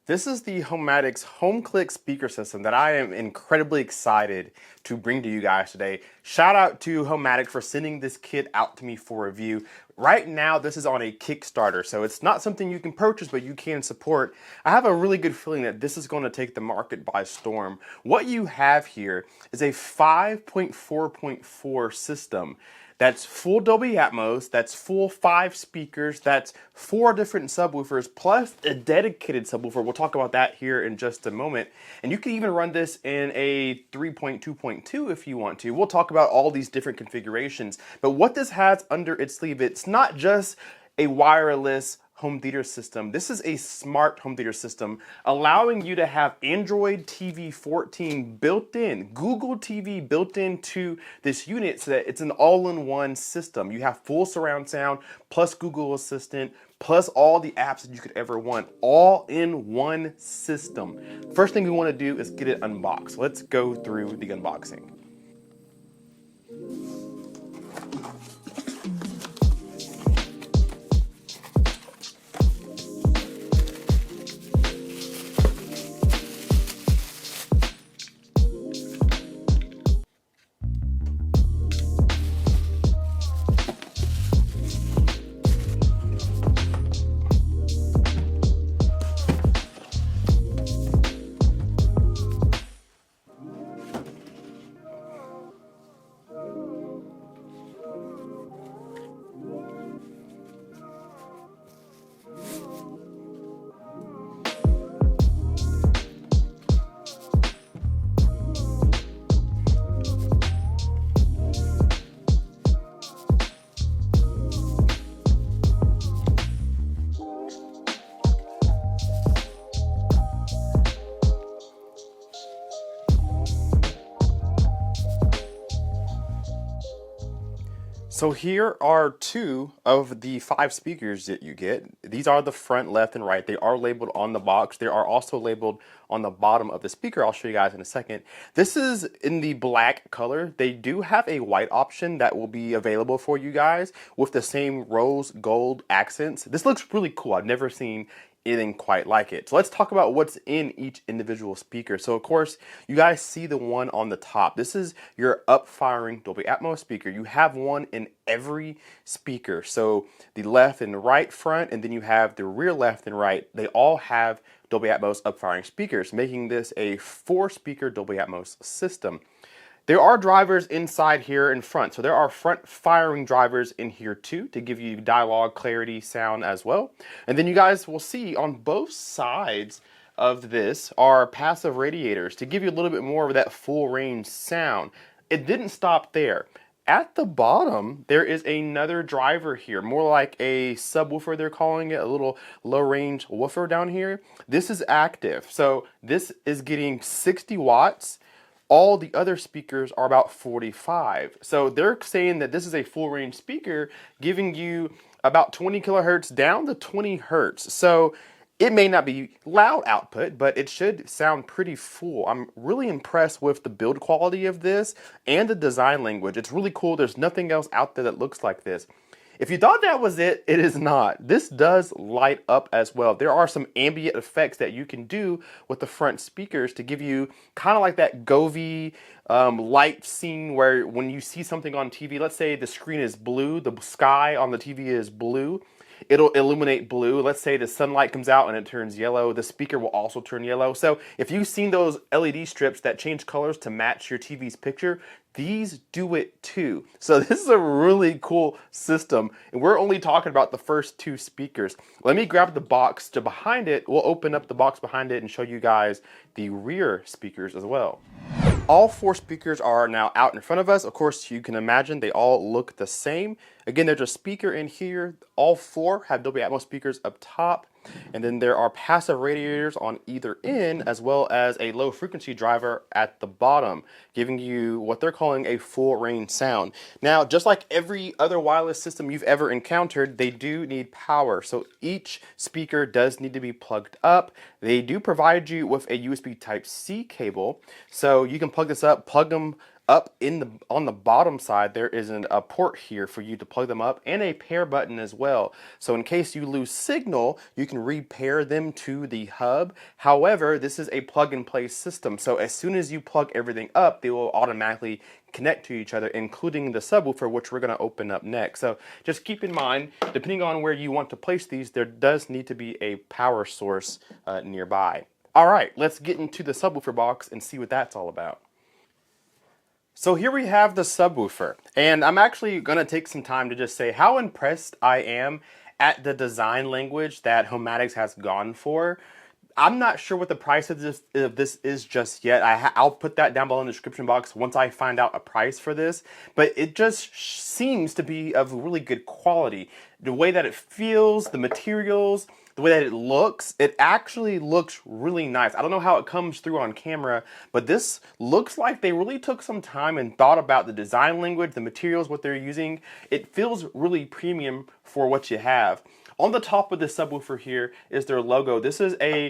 This is the Homatics Homeclick speaker system that I am incredibly excited to bring to you guys today. Shout out to Homatics for sending this kit out to me for review. Right now, this is on a Kickstarter, so it's not something you can purchase, but you can support. I have a really good feeling that this is going to take the market by storm. What you have here is a 5.4.4 system. That's full Dolby Atmos, that's full 5 speakers, that's 4 different subwoofers, plus a dedicated subwoofer. We'll talk about that here in just a moment. And you can even run this in a 3.2.2 if you want to. We'll talk about all these different configurations. But what this has under its sleeve, it's not just a wireless home theater system. This is a smart home theater system, allowing you to have Android TV 14 built in, Google TV built into this unit so that it's an all-in-one system. You have full surround sound, plus Google Assistant, plus all the apps that you could ever want, all in one system. First thing we want to do is get it unboxed. Let's go through the unboxing. So here are 2 of the 5 speakers that you get. These are the front, left, and right. They are labeled on the box. They are also labeled on the bottom of the speaker. I'll show you guys in a second. This is in the black color. They do have a white option that will be available for you guys with the same rose gold accents. This looks really cool. I've never seen anything quite like it. So let's talk about what's in each individual speaker. So of course, you guys see the one on the top. This is your up-firing Dolby Atmos speaker. You have one in every speaker. So the left and right front, and then you have the rear left and right. They all have Dolby Atmos up-firing speakers, making this a 4-speaker Dolby Atmos system. There are drivers inside here in front. So there are front firing drivers in here too to give you dialogue, clarity, sound as well. And then you guys will see on both sides of this are passive radiators to give you a little bit more of that full range sound. It didn't stop there. At the bottom, there is another driver here, more like a subwoofer they're calling it, a little low range woofer down here. This is active. So this is getting 60 watts. All the other speakers are about 45. So they're saying that this is a full range speaker giving you about 20 kilohertz down to 20 hertz. So it may not be loud output, but it should sound pretty full. I'm really impressed with the build quality of this and the design language. It's really cool. There's nothing else out there that looks like this. If you thought that was it, it is not. This does light up as well. There are some ambient effects that you can do with the front speakers to give you kind of like that Govee light scene where when you see something on TV, let's say the screen is blue, the sky on the TV is blue, it'll illuminate blue. Let's say the sunlight comes out and it turns yellow. The speaker will also turn yellow. So if you've seen those LED strips that change colors to match your TV's picture, these do it too. So this is a really cool system, and we're only talking about the first 2 speakers. Let me grab the box to behind it. We'll open up the box behind it and show you guys the rear speakers as well. All 4 speakers are now out in front of us. Of course, you can imagine they all look the same. Again, there's a speaker in here. All 4 have Dolby Atmos speakers up top. And then there are passive radiators on either end, as well as a low frequency driver at the bottom, giving you what they're calling a full range sound. Now, just like every other wireless system you've ever encountered, they do need power. So each speaker does need to be plugged up. They do provide you with a USB Type-C cable. So you can plug this up, plug them Up on the bottom side, there is a port here for you to plug them up, and a pair button as well. So in case you lose signal, you can repair them to the hub. However, this is a plug and play system, so as soon as you plug everything up, they will automatically connect to each other, including the subwoofer, which we're going to open up next. So just keep in mind, depending on where you want to place these, there does need to be a power source nearby. All right, let's get into the subwoofer box and see what that's all about. So here we have the subwoofer, and I'm actually going to take some time to just say how impressed I am at the design language that Homatics has gone for. I'm not sure what the price of this is just yet. I'll put that down below in the description box once I find out a price for this. But it just seems to be of really good quality. The way that it feels, the materials, the way that it actually looks really nice. I don't know how it comes through on camera, but this looks like they really took some time and thought about the design language, the materials, what they're using. It feels really premium for what you have. On the top of the subwoofer here is their logo. This is a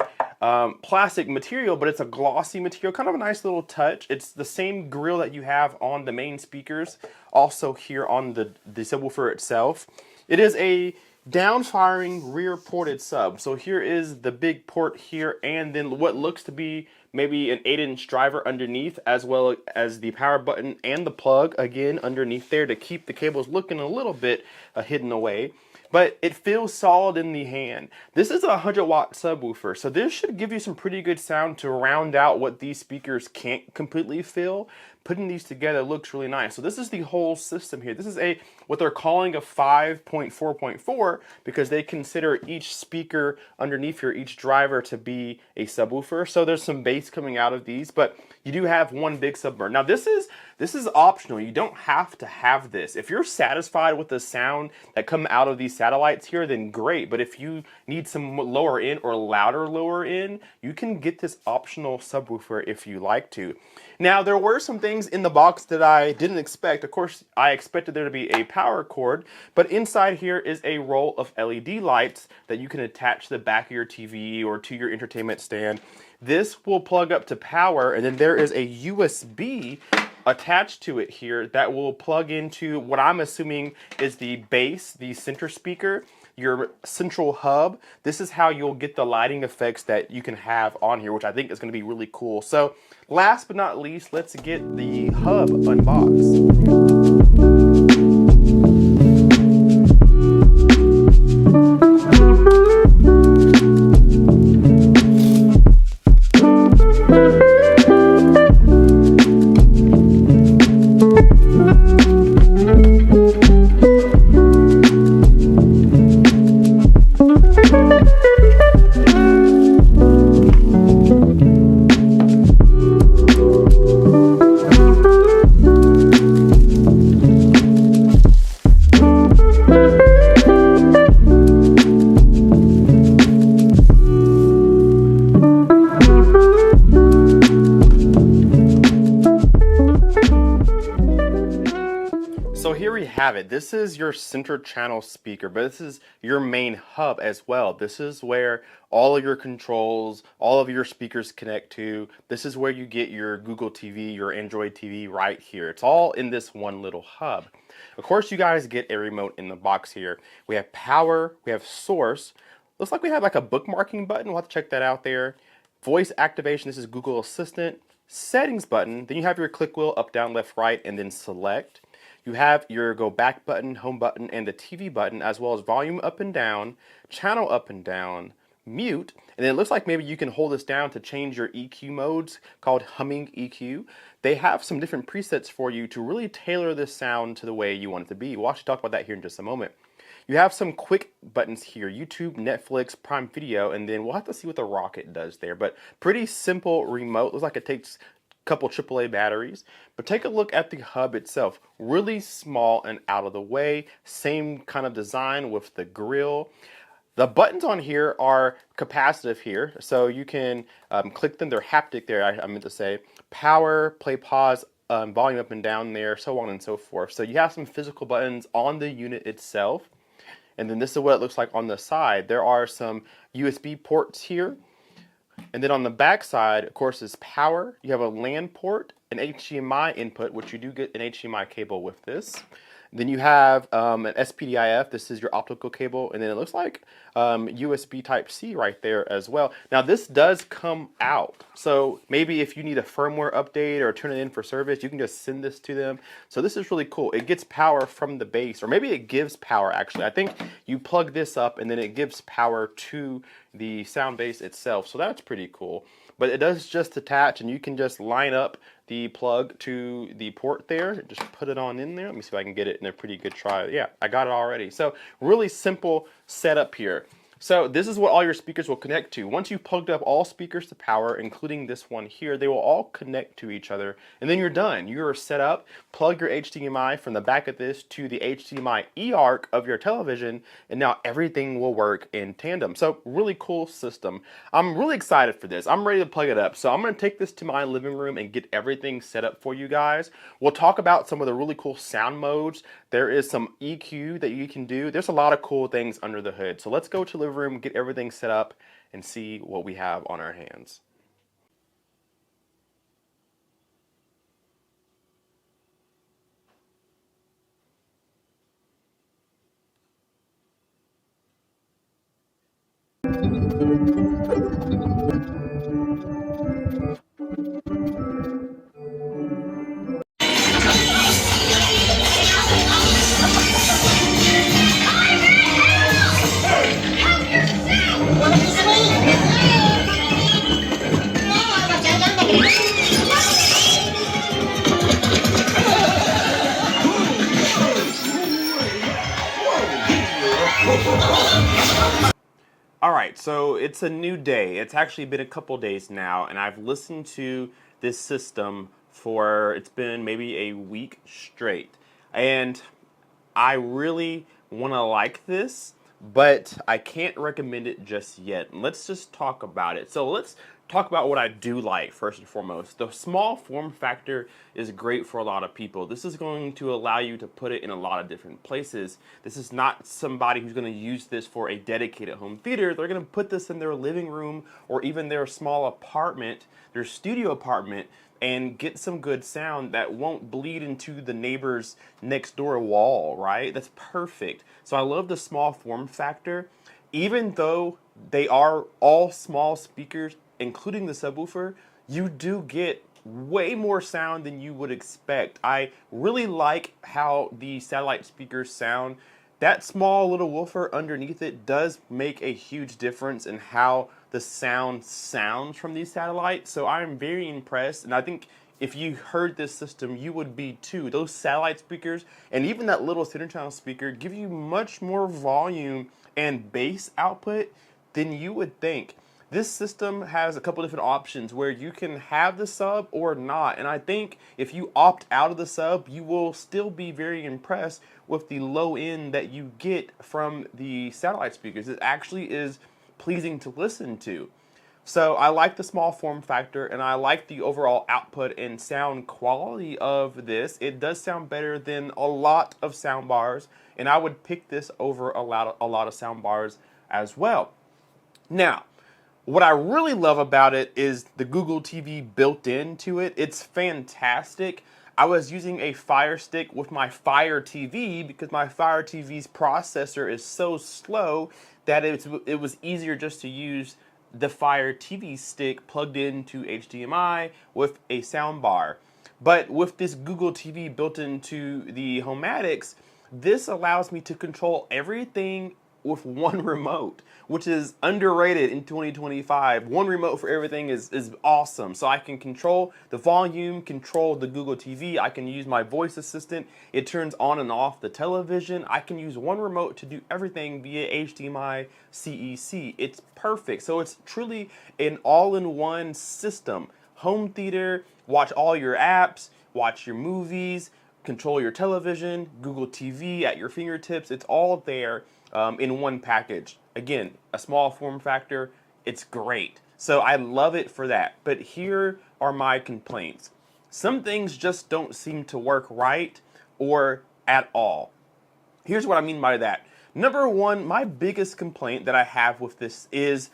plastic material, but it's a glossy material, kind of a nice little touch. It's the same grill that you have on the main speakers, also here on the subwoofer itself. It is a down-firing rear-ported sub. So here is the big port here, and then what looks to be maybe an 8-inch driver underneath, as well as the power button and the plug, again, underneath there to keep the cables looking a little bit hidden away. But it feels solid in the hand. This is a 100-watt subwoofer, so this should give you some pretty good sound to round out what these speakers can't completely fill. Putting these together looks really nice. So this is the whole system here. This is what they're calling a 5.4.4 because they consider each speaker underneath here, each driver, to be a subwoofer. So there's some bass coming out of these, but you do have one big subwoofer. Now this is optional. You don't have to have this. If you're satisfied with the sound that come out of these satellites here, then great. But if you need some lower end or louder lower end, you can get this optional subwoofer if you like to. Now, there were some things in the box that I didn't expect. Of course, I expected there to be a power cord, but inside here is a roll of LED lights that you can attach to the back of your TV or to your entertainment stand. This will plug up to power, and then there is a USB attached to it here that will plug into what I'm assuming is the bass, the center speaker, your central hub. This is how you'll get the lighting effects that you can have on here, which I think is going to be really cool. So last but not least, let's get the hub unboxed. So here we have it. This is your center channel speaker, but this is your main hub as well. This is where all of your controls, all of your speakers connect to. This is where you get your Google TV, your Android TV right here. It's all in this one little hub. Of course, you guys get a remote in the box here. We have power, we have source. Looks like we have like a bookmarking button. We'll have to check that out there. Voice activation, this is Google Assistant. Settings button, then you have your click wheel up, down, left, right, and then select. You have your go back button, home button, and the TV button, as well as volume up and down, channel up and down, mute, and then it looks like maybe you can hold this down to change your EQ modes called humming EQ. They have some different presets for you to really tailor this sound to the way you want it to be. We'll actually talk about that here in just a moment. You have some quick buttons here, YouTube, Netflix, Prime Video, and then we'll have to see what the rocket does there, but pretty simple remote. Looks like it takes couple AAA batteries, but take a look at the hub itself. Really small and out of the way. Same kind of design with the grill. The buttons on here are capacitive here, so you can click them. They're haptic there, I meant to say. Power, play, pause, volume up and down there, so on and so forth. So you have some physical buttons on the unit itself. And then this is what it looks like on the side. There are some USB ports here. And then on the back side, of course, is power. You have a LAN port, an HDMI input, which you do get an HDMI cable with this. Then you have an SPDIF. This is your optical cable, and then it looks like USB Type-C right there as well. Now this does come out, so maybe if you need a firmware update or turn it in for service, you can just send this to them. So this is really cool. It gets power from the base, or maybe it gives power actually. I think you plug this up and then it gives power to the sound base itself. So that's pretty cool. But it does just attach, and you can just line up the plug to the port there. Just put it on in there. Let me see if I can get it in a pretty good try. Yeah, I got it already. So really simple setup here. So this is what all your speakers will connect to. Once you've plugged up all speakers to power, including this one here, they will all connect to each other, and then you're done. You're set up. Plug your HDMI from the back of this to the HDMI eARC of your television, and now everything will work in tandem. So really cool system. I'm really excited for this. I'm ready to plug it up. So I'm going to take this to my living room and get everything set up for you guys. We'll talk about some of the really cool sound modes. There is some EQ that you can do. There's a lot of cool things under the hood. So let's go to living room, get everything set up, and see what we have on our hands. Alright, so it's a new day. It's actually been a couple days now, and I've listened to this system for, it's been maybe a week straight. And I really want to like this, but I can't recommend it just yet. Let's just talk about it. So let's talk about what I do like first and foremost. The small form factor is great for a lot of people. This is going to allow you to put it in a lot of different places. This is not somebody who's going to use this for a dedicated home theater. They're going to put this in their living room or even their small apartment, their studio apartment, and get some good sound that won't bleed into the neighbor's next door wall, right? That's perfect. So I love the small form factor. Even though they are all small speakers, including the subwoofer, you do get way more sound than you would expect. I really like how the satellite speakers sound. That small little woofer underneath it does make a huge difference in how the sound sounds from these satellites. So I'm very impressed, and I think if you heard this system, you would be too. Those satellite speakers and even that little center channel speaker give you much more volume and bass output than you would think. This system has a couple different options where you can have the sub or not, and I think if you opt out of the sub, you will still be very impressed with the low end that you get from the satellite speakers. It actually is pleasing to listen to. So I like the small form factor, and I like the overall output and sound quality of this. It does sound better than a lot of sound bars, and I would pick this over a lot of sound bars as well. Now, what I really love about it is the Google TV built into it. It's fantastic. I was using a Fire Stick with my Fire TV because my Fire TV's processor is so slow that it was easier just to use the Fire TV stick plugged into HDMI with a soundbar. But with this Google TV built into the Homatics, this allows me to control everything with one remote, which is underrated in 2025. One remote for everything is awesome. So I can control the volume, control the Google TV. I can use my voice assistant. It turns on and off the television. I can use one remote to do everything via HDMI CEC. It's perfect. So it's truly an all-in-one system. Home theater, watch all your apps, watch your movies, control your television, Google TV at your fingertips. It's all there in one package. Again, a small form factor, it's great. So I love it for that. But here are my complaints. Some things just don't seem to work right or at all. Here's what I mean by that. Number one, my biggest complaint that I have with this is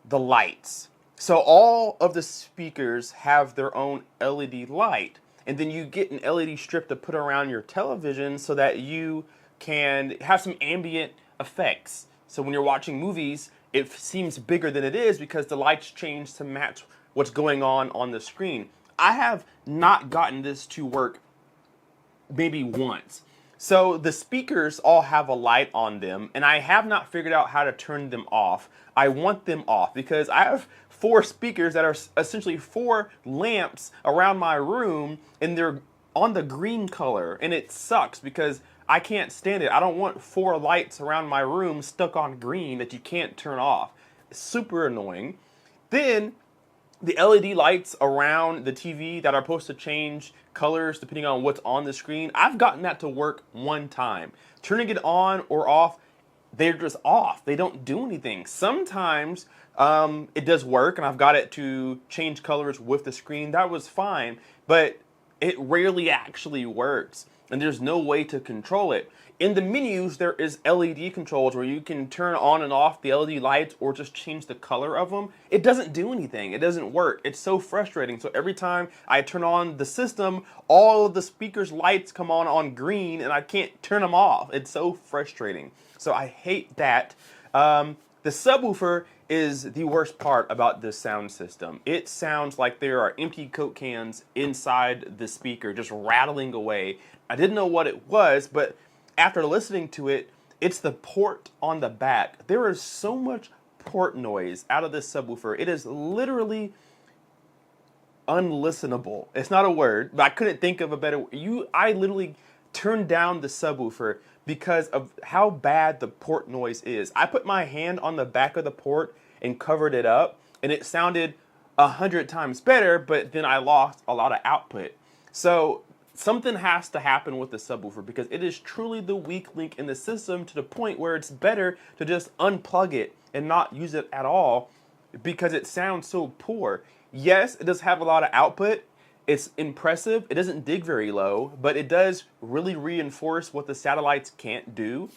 the lights. So all of the speakers have their own LED light, and then you get an LED strip to put around your television so that you can have some ambient effects. So when you're watching movies, it seems bigger than it is because the lights change to match what's going on the screen. I have not gotten this to work maybe once. So the speakers all have a light on them, and I have not figured out how to turn them off. I want them off because I have 4 speakers that are essentially 4 lamps around my room, and they're on the green color, and it sucks because I can't stand it. I don't want 4 lights around my room stuck on green that you can't turn off. It's super annoying. Then the LED lights around the TV that are supposed to change colors depending on what's on the screen, I've gotten that to work one time. Turning it on or off, they're just off. They don't do anything. Sometimes it does work, and I've got it to change colors with the screen. That was fine, but it rarely actually works, and there's no way to control it. In the menus, there is LED controls where you can turn on and off the LED lights or just change the color of them. It doesn't do anything. It doesn't work. It's so frustrating. So every time I turn on the system, all of the speakers' lights come on green, and I can't turn them off. It's so frustrating. So I hate that. The subwoofer is the worst part about this sound system. It sounds like there are empty Coke cans inside the speaker just rattling away. I didn't know what it was, but after listening to it, it's the port on the back. There is so much port noise out of this subwoofer. It is literally unlistenable. It's not a word, but I couldn't think of a better word. I literally turned down the subwoofer because of how bad the port noise is. I put my hand on the back of the port and covered it up, and it sounded 100 times better, but then I lost a lot of output. So something has to happen with the subwoofer because it is truly the weak link in the system, to the point where it's better to just unplug it and not use it at all because it sounds so poor. Yes, it does have a lot of output. It's impressive. It doesn't dig very low, but it does really reinforce what the satellites can't do.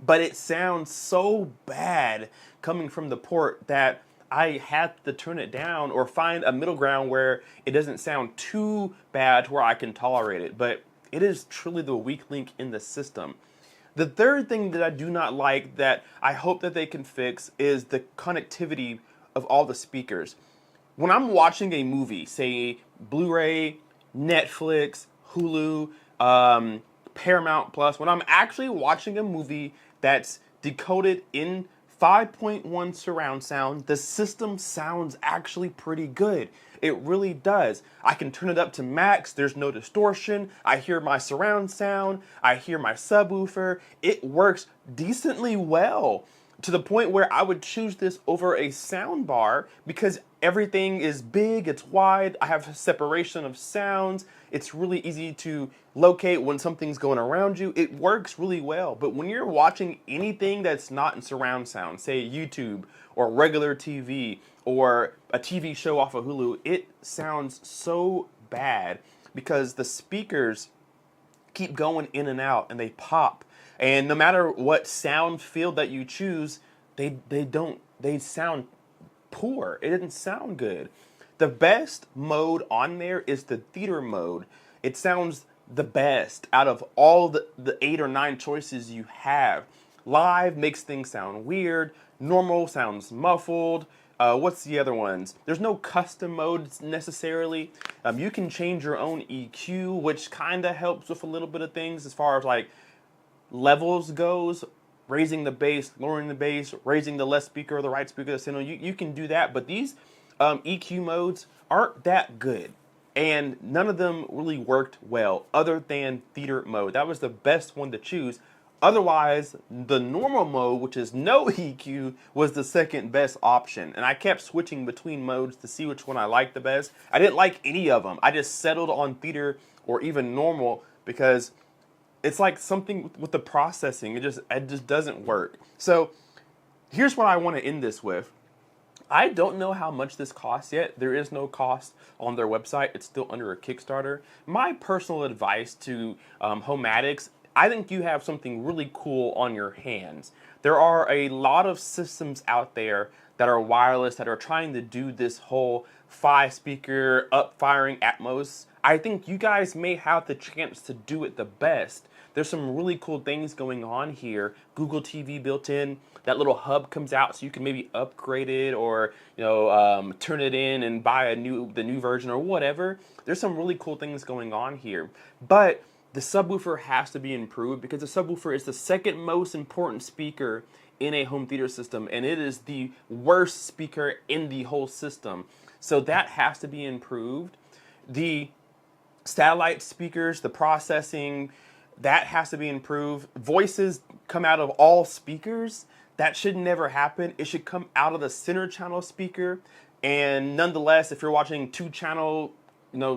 But it sounds so bad coming from the port that I had to turn it down or find a middle ground where it doesn't sound too bad to where I can tolerate it. But it is truly the weak link in the system. The third thing that I do not like that I hope that they can fix is the connectivity of all the speakers. When I'm watching a movie, say Blu-ray, Netflix, Hulu, Paramount Plus, when I'm actually watching a movie that's decoded in 5.1 surround sound, the system sounds actually pretty good. It really does. I can turn it up to max. There's no distortion. I hear my surround sound. I hear my subwoofer. It works decently well, to the point where I would choose this over a soundbar because everything is big, it's wide, I have separation of sounds, it's really easy to locate when something's going around you. It works really well. But when you're watching anything that's not in surround sound, say YouTube or regular TV or a TV show off of Hulu, it sounds so bad because the speakers keep going in and out and they pop. And no matter what sound field that you choose, they sound poor. It doesn't sound good. The best mode on there is the theater mode. It sounds the best out of all the 8 or 9 choices you have. Live makes things sound weird. Normal sounds muffled. What's the other ones? There's no custom modes necessarily. You can change your own EQ, which kind of helps with a little bit of things as far as like levels goes, raising the bass, lowering the bass, raising the left speaker or the right speaker, the signal. You can do that, but these EQ modes aren't that good, and none of them really worked well other than theater mode. That was the best one to choose. Otherwise, the normal mode, which is no EQ, was the second best option, and I kept switching between modes to see which one I liked the best. I didn't like any of them. I just settled on theater or even normal because it's like something with the processing. It just doesn't work. So here's what I want to end this with. I don't know how much this costs yet. There is no cost on their website. It's still under a Kickstarter. My personal advice to Homatics, I think you have something really cool on your hands. There are a lot of systems out there that are wireless that are trying to do this whole 5-speaker up-firing Atmos. I think you guys may have the chance to do it the best. There's some really cool things going on here. Google TV built in. That little hub comes out, so you can maybe upgrade it or turn it in and buy the new version or whatever. There's some really cool things going on here, but the subwoofer has to be improved because the subwoofer is the second most important speaker in a home theater system, and it is the worst speaker in the whole system. So that has to be improved. The satellite speakers, the processing, that has to be improved. Voices come out of all speakers. That should never happen. It should come out of the center channel speaker. And nonetheless, if you're watching 2-channel,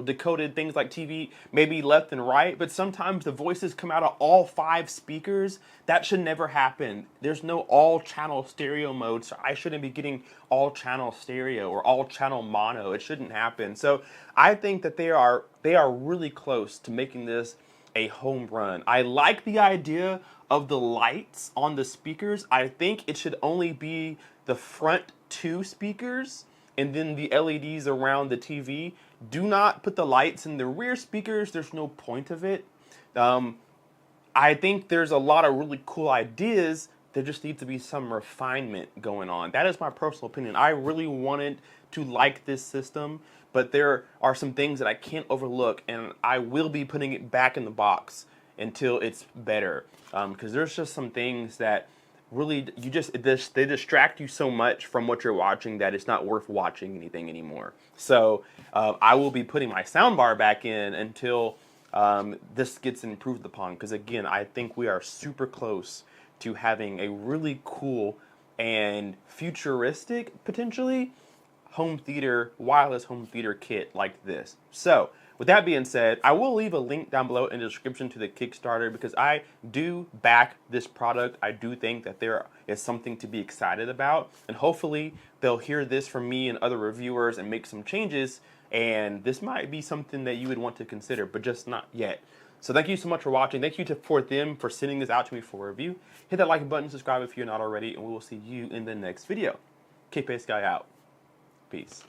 decoded things like TV, maybe left and right, but sometimes the voices come out of all 5 speakers. That should never happen. There's no all-channel stereo mode, so I shouldn't be getting all-channel stereo or all-channel mono. It shouldn't happen. So I think that they are really close to making this a home run. I like the idea of the lights on the speakers. I think it should only be the front 2 speakers and then the LEDs around the TV. Do not put the lights in the rear speakers. There's no point of it. I think there's a lot of really cool ideas. There just needs to be some refinement going on. That is my personal opinion. I really wanted to like this system, but there are some things that I can't overlook, and I will be putting it back in the box until it's better. Because there's just some things that really they distract you so much from what you're watching that it's not worth watching anything anymore. So I will be putting my soundbar back in until this gets improved upon, because again, I think we are super close to having a really cool and futuristic, potentially, wireless home theater kit like this. So with that being said, I will leave a link down below in the description to the Kickstarter, because I do back this product. I do think that there is something to be excited about, and hopefully they'll hear this from me and other reviewers and make some changes, and this might be something that you would want to consider, but just not yet. So thank you so much for watching. Thank you for them for sending this out to me for review. Hit that like button, subscribe if you're not already, and we will see you in the next video. K-Pace Guy out. Peace.